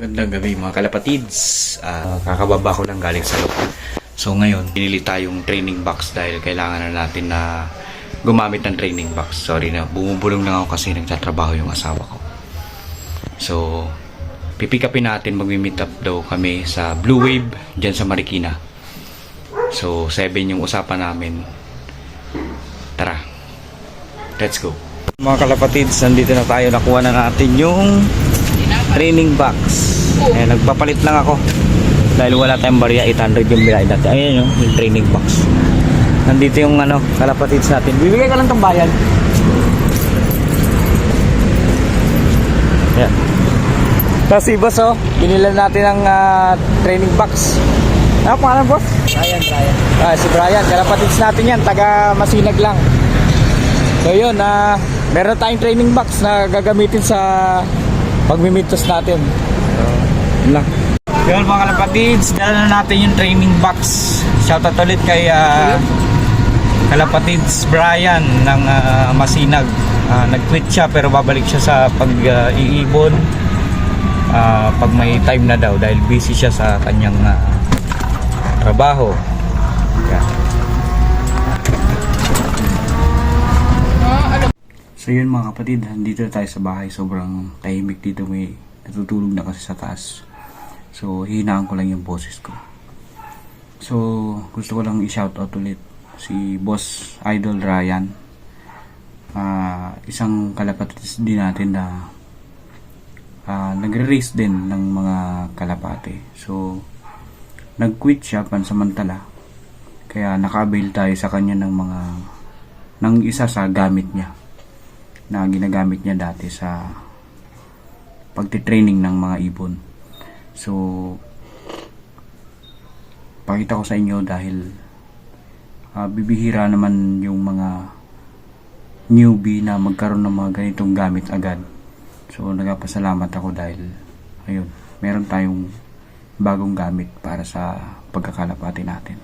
Magandang gabi mga kalapatids. Kakababa ko lang galing sa loob. So ngayon, pinili tayong training box dahil kailangan na natin na gumamit ng training box. Sorry na, bumubulong lang ako kasi nagtatrabaho yung asawa ko. So, pipick upin natin, mag-meet up daw kami sa Blue Wave, dyan sa Marikina. So, 7 yung usapan namin. Tara, let's go. Mga kalapatids, nandito na tayo. Nakuha na natin yung training box. Ayan, nagpapalit lang ako dahil wala tayong barya. 800 yung bilahin natin. Ayan yung training box. Nandito yung kalapatids natin. Bibigay ko lang itong bayan. Ayan. Tapos si boss, binilan natin ang training box. Ano pangalan, boss? Brian. Si Brian, kalapatids natin yan, taga Masinag lang. So yun, meron tayong training box na gagamitin sa pagmimitos natin. Yun lang. Yun mga kalapatids, dala na natin yung training box. Shoutout ulit kay kalapatids Brian ng Masinag. Nag-quit siya pero babalik siya sa pag-iibon pag may time na daw dahil busy siya sa kanyang trabaho. Yeah. So yun mga kapatid, dito tayo sa bahay. Sobrang tahimik dito, may natutulog na kasi sa taas. So hihinaan ko lang yung boses ko. So gusto ko lang i-shoutout ulit si Boss Idol Ryan, isang kalapatids din natin na nagre-race din ng mga kalapate. So nag-quit siya pansamantala, kaya naka-avail tayo sa kanya ng isa sa gamit niya na ginagamit niya dati sa pagtitraining ng mga ibon. So pakita ko sa inyo dahil bibihira naman yung mga newbie na magkaroon ng mga ganitong gamit agad. So nagpapasalamat ako dahil ayun, meron tayong bagong gamit para sa pagkakalapati natin.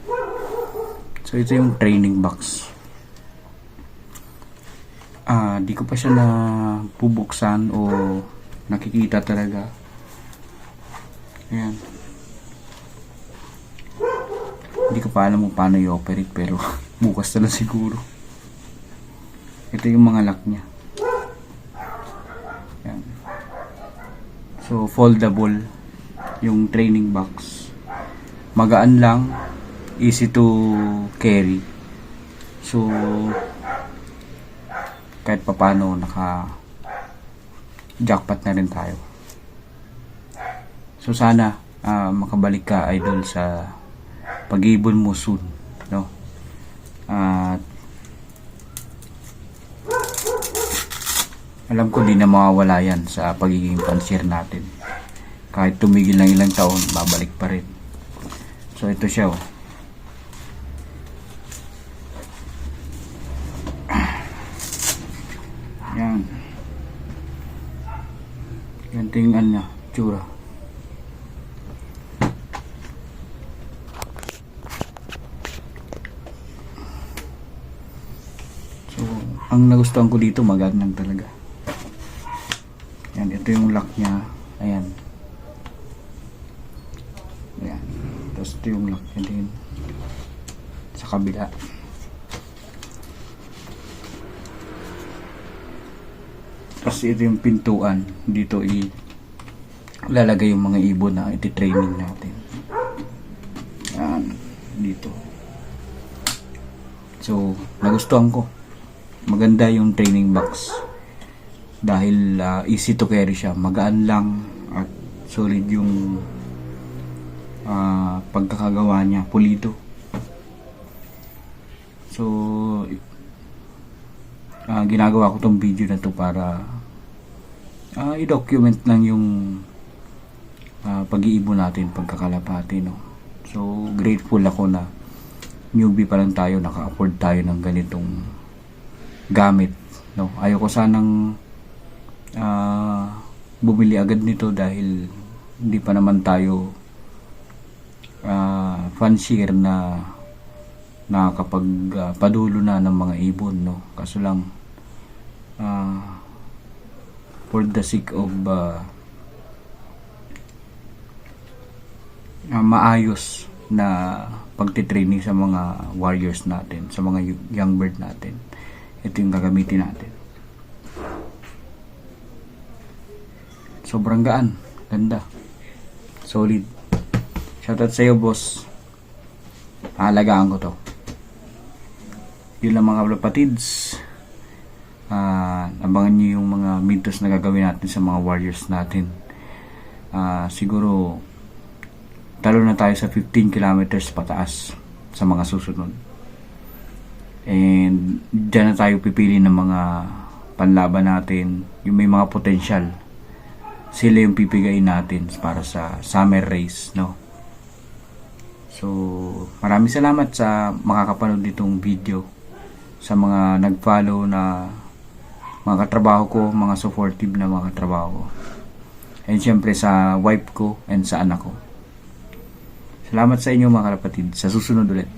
So ito yung training box. Di ko pa siya na bubuksan o nakikita talaga. Ayan. Hindi ko pa alam kung paano i-operate pero bukas na lang siguro. Ito yung mga lock niya. Ayan. So foldable yung training box. Magaan lang, easy to carry. So kahit papano naka jackpot na rin tayo. So sana makabalik ka idol sa pag-ibon mo soon, no? Alam ko di na mawawala yan sa pagiging pansier natin. Kahit tumigil ng ilang taon, babalik pa rin. So ito siya, yan. Yan tingnan niya, tsura. So, ang nagustuhan ko dito, maganang talaga. Yan, ito yung lock niya. Ayan. Ayan. Tapos ito yung lock niya din sa kabila. Kasi ito yung pintuan. Dito ilalagay yung mga ibon na iti-training natin. Yan. Dito. So, nagustuhan ko. Maganda yung training box. Dahil easy to carry siya. Magaan lang at solid yung pagkakagawa niya. Pulido. So, ginagawa ko tong video na to para i-document lang yung pag-iibon natin, pagkakalapati, no? So grateful ako na newbie pa lang tayo, naka-afford tayo ng ganitong gamit, no? Ayoko sanang bumili agad nito dahil hindi pa naman tayo fancier na nakakapag padulo na ng mga ibon, no? Kaso lang for the sake of maayos na pagtitraining sa mga warriors natin, sa mga young bird natin. Ito yung gagamitin natin. Sobrang gaan, ganda, solid. Shoutout sa iyo, boss. Aalagaan ko to. Yun lang mga kapatids. Abangan nyo yung mga mintos na gagawin natin sa mga warriors natin. Siguro talo na tayo sa 15 kilometers pataas sa mga susunod. And dyan na tayo pipili ng mga panlaban natin, yung may mga potential. Sila yung pipigain natin para sa summer race, no? So maraming salamat sa makakapanood nitong video, sa mga nag-follow na mga katrabaho ko, mga supportive na mga katrabaho ko, and syempre sa wife ko and sa anak ko. Salamat sa inyo mga kapatid. Sa susunod ulit.